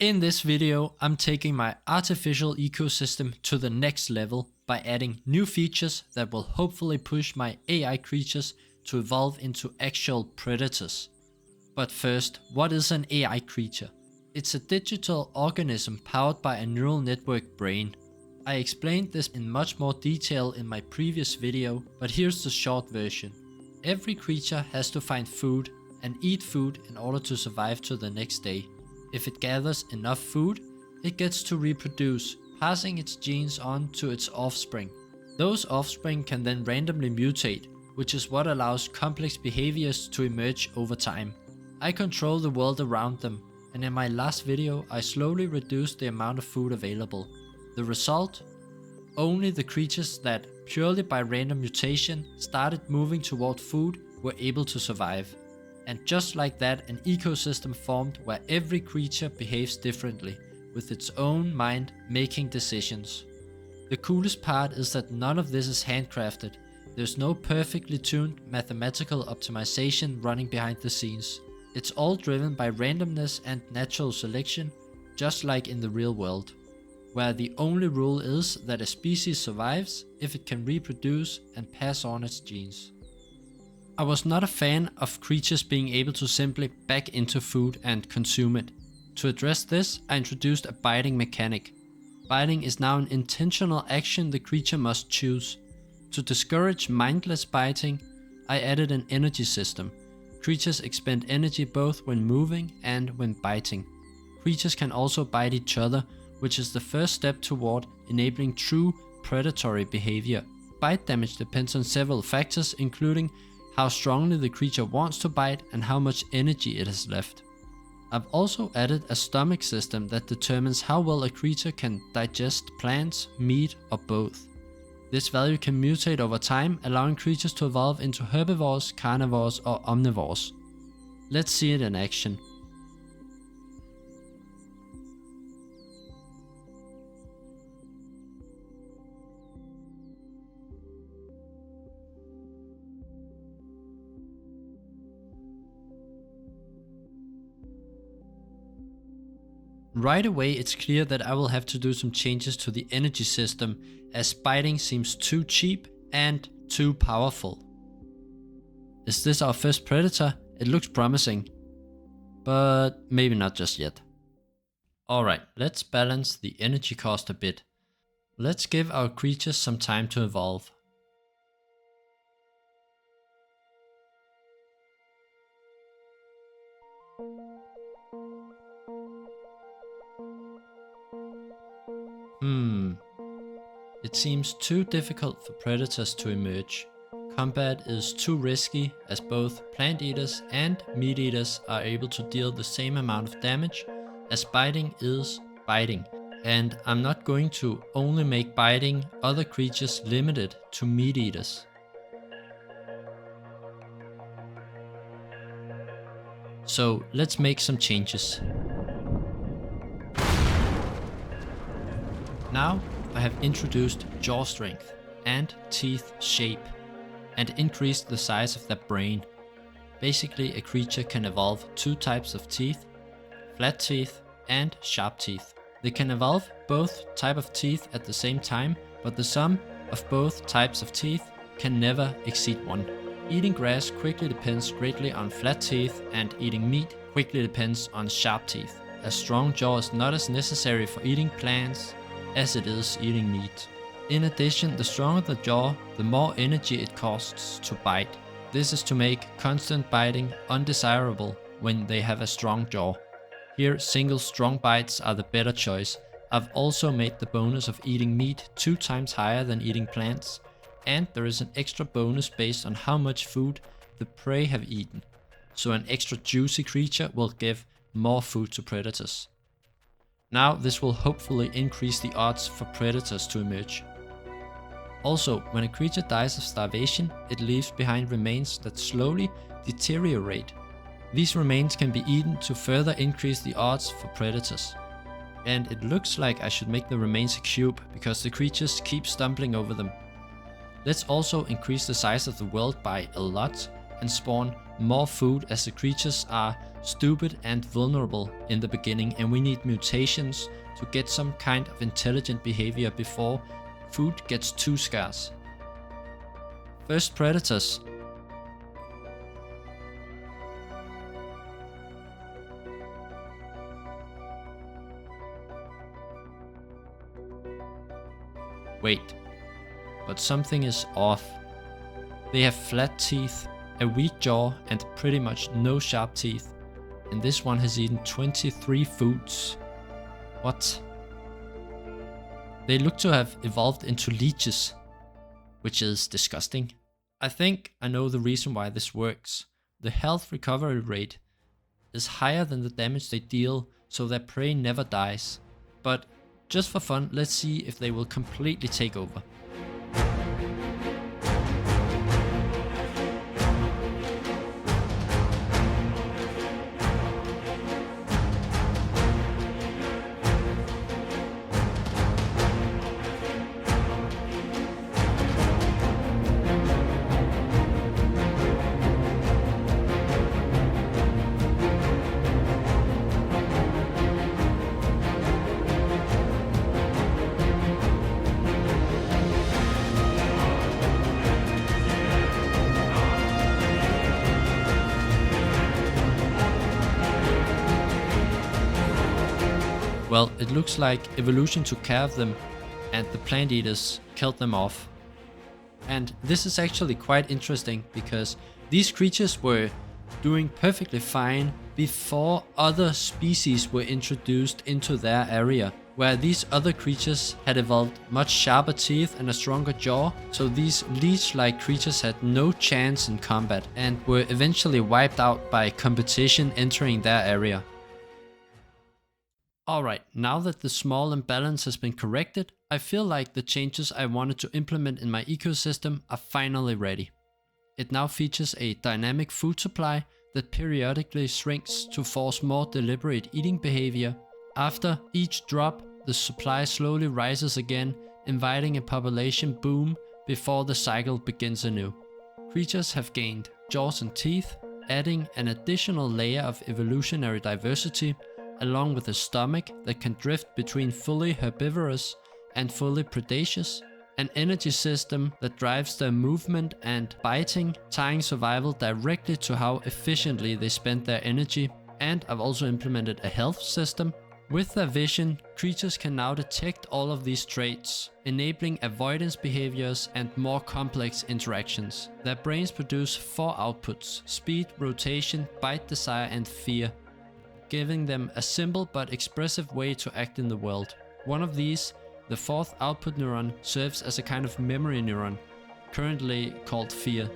In this video, I'm taking my artificial ecosystem to the next level by adding new features that will hopefully push my AI creatures to evolve into actual predators. But first, what is an AI creature? It's a digital organism powered by a neural network brain. I explained this in much more detail in my previous video, but here's the short version. Every creature has to find food and eat food in order to survive to the next day. If it gathers enough food, it gets to reproduce, passing its genes on to its offspring. Those offspring can then randomly mutate, which is what allows complex behaviors to emerge over time. I control the world around them, and in my last video I slowly reduced the amount of food available. The result? Only the creatures that, purely by random mutation, started moving toward food were able to survive. And just like that, an ecosystem formed where every creature behaves differently, with its own mind making decisions. The coolest part is that none of this is handcrafted. There's no perfectly tuned mathematical optimization running behind the scenes. It's all driven by randomness and natural selection, just like in the real world, where the only rule is that a species survives if it can reproduce and pass on its genes. I was not a fan of creatures being able to simply back into food and consume it. To address this, I introduced a biting mechanic. Biting is now an intentional action the creature must choose. To discourage mindless biting, I added an energy system. Creatures expend energy both when moving and when biting. Creatures can also bite each other, which is the first step toward enabling true predatory behavior. Bite damage depends on several factors, including how strongly the creature wants to bite and how much energy it has left. I've also added a stomach system that determines how well a creature can digest plants, meat, or both. This value can mutate over time, allowing creatures to evolve into herbivores, carnivores, or omnivores. Let's see it in action. Right away it's clear that I will have to do some changes to the energy system, as biting seems too cheap and too powerful. Is this our first predator? It looks promising, but maybe not just yet. Alright, let's balance the energy cost a bit. Let's give our creatures some time to evolve. It seems too difficult for predators to emerge. Combat is too risky, as both plant eaters and meat eaters are able to deal the same amount of damage, as biting is biting. And I'm not going to only make biting other creatures limited to meat eaters. So let's make some changes. Now I have introduced jaw strength and teeth shape and increased the size of their brain. Basically, a creature can evolve two types of teeth, flat teeth and sharp teeth. They can evolve both types of teeth at the same time, but the sum of both types of teeth can never exceed 1. Eating grass quickly depends greatly on flat teeth, and eating meat quickly depends on sharp teeth. A strong jaw is not as necessary for eating plants as it is eating meat. In addition, the stronger the jaw, the more energy it costs to bite. This is to make constant biting undesirable when they have a strong jaw. Here, single strong bites are the better choice. I've also made the bonus of eating meat 2 times higher than eating plants, and there is an extra bonus based on how much food the prey have eaten. So an extra juicy creature will give more food to predators. Now this will hopefully increase the odds for predators to emerge. Also, when a creature dies of starvation, it leaves behind remains that slowly deteriorate. These remains can be eaten to further increase the odds for predators. And it looks like I should make the remains a cube, because the creatures keep stumbling over them. Let's also increase the size of the world by a lot, and spawn more food, as the creatures are stupid and vulnerable in the beginning, and we need mutations to get some kind of intelligent behavior before food gets too scarce. First predators. Wait, but something is off. They have flat teeth, a weak jaw, and pretty much no sharp teeth. And this one has eaten 23 foods. What? They look to have evolved into leeches, which is disgusting. I think I know the reason why this works. The health recovery rate is higher than the damage they deal, so their prey never dies. But just for fun, let's see if they will completely take over. Well, it looks like evolution took care of them and the plant eaters killed them off. And this is actually quite interesting because these creatures were doing perfectly fine before other species were introduced into their area, where these other creatures had evolved much sharper teeth and a stronger jaw, so these leech-like creatures had no chance in combat and were eventually wiped out by competition entering their area. Alright, now that the small imbalance has been corrected, I feel like the changes I wanted to implement in my ecosystem are finally ready. It now features a dynamic food supply that periodically shrinks to force more deliberate eating behavior. After each drop, the supply slowly rises again, inviting a population boom before the cycle begins anew. Creatures have gained jaws and teeth, adding an additional layer of evolutionary diversity, along with a stomach that can drift between fully herbivorous and fully predaceous, an energy system that drives their movement and biting, tying survival directly to how efficiently they spend their energy, and I've also implemented a health system. With their vision, creatures can now detect all of these traits, enabling avoidance behaviors and more complex interactions. Their brains produce 4 outputs: speed, rotation, bite desire, and fear, giving them a simple but expressive way to act in the world. One of these, the 4th output neuron, serves as a kind of memory neuron, currently called fear.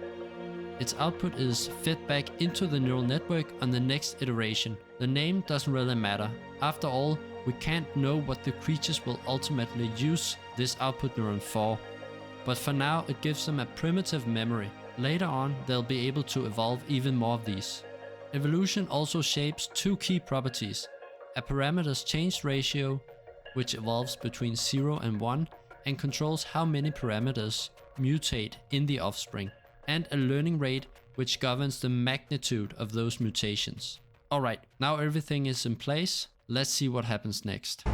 Its output is fed back into the neural network on the next iteration. The name doesn't really matter. After all, we can't know what the creatures will ultimately use this output neuron for. But for now, it gives them a primitive memory. Later on, they'll be able to evolve even more of these. Evolution also shapes 2 key properties: a parameters change ratio, which evolves between 0 and 1 and controls how many parameters mutate in the offspring, and a learning rate, which governs the magnitude of those mutations. Alright, now everything is in place, let's see what happens next.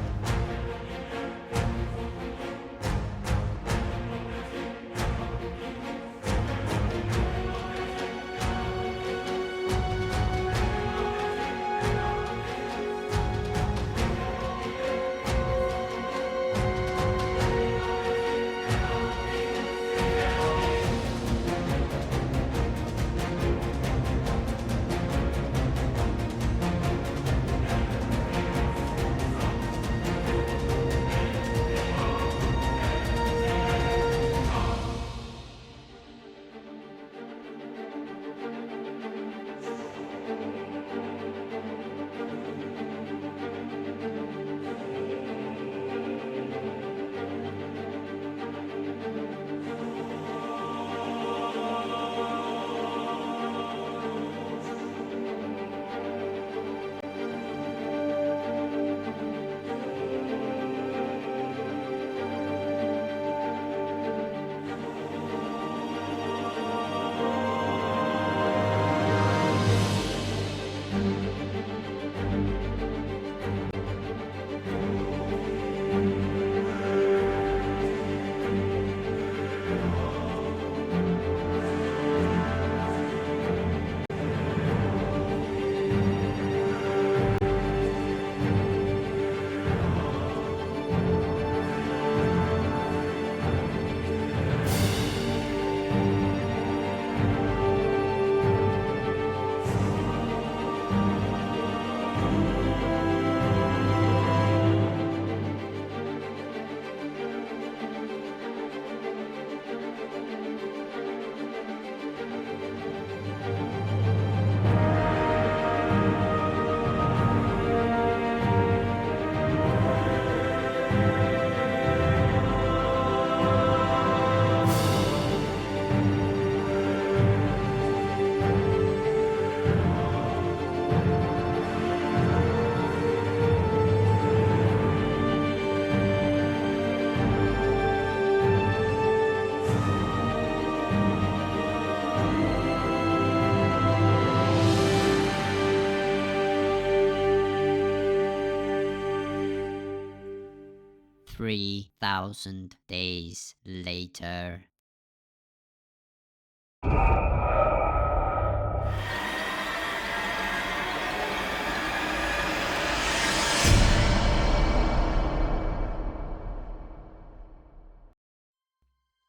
3,000 days later.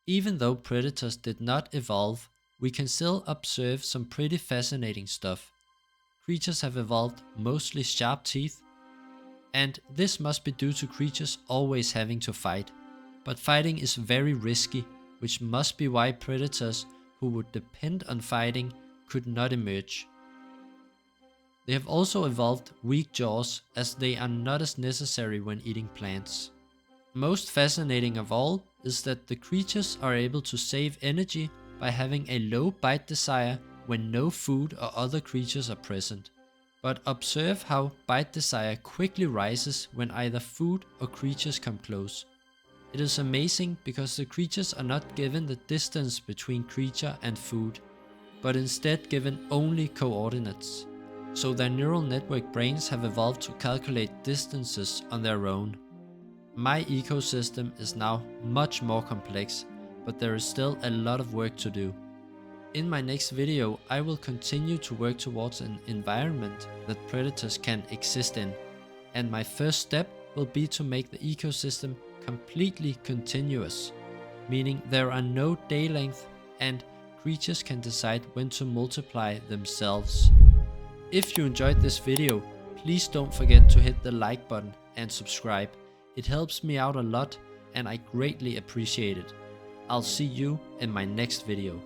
Even though predators did not evolve, we can still observe some pretty fascinating stuff. Creatures have evolved mostly sharp teeth, and this must be due to creatures always having to fight. But fighting is very risky, which must be why predators who would depend on fighting could not emerge. They have also evolved weak jaws, as they are not as necessary when eating plants. Most fascinating of all is that the creatures are able to save energy by having a low bite desire when no food or other creatures are present. But observe how bite desire quickly rises when either food or creatures come close. It is amazing because the creatures are not given the distance between creature and food, but instead given only coordinates. So their neural network brains have evolved to calculate distances on their own. My ecosystem is now much more complex, but there is still a lot of work to do. In my next video, I will continue to work towards an environment that predators can exist in, and my first step will be to make the ecosystem completely continuous, meaning there are no day length and creatures can decide when to multiply themselves. If you enjoyed this video, please don't forget to hit the like button and subscribe. It helps me out a lot and I greatly appreciate it. I'll see you in my next video.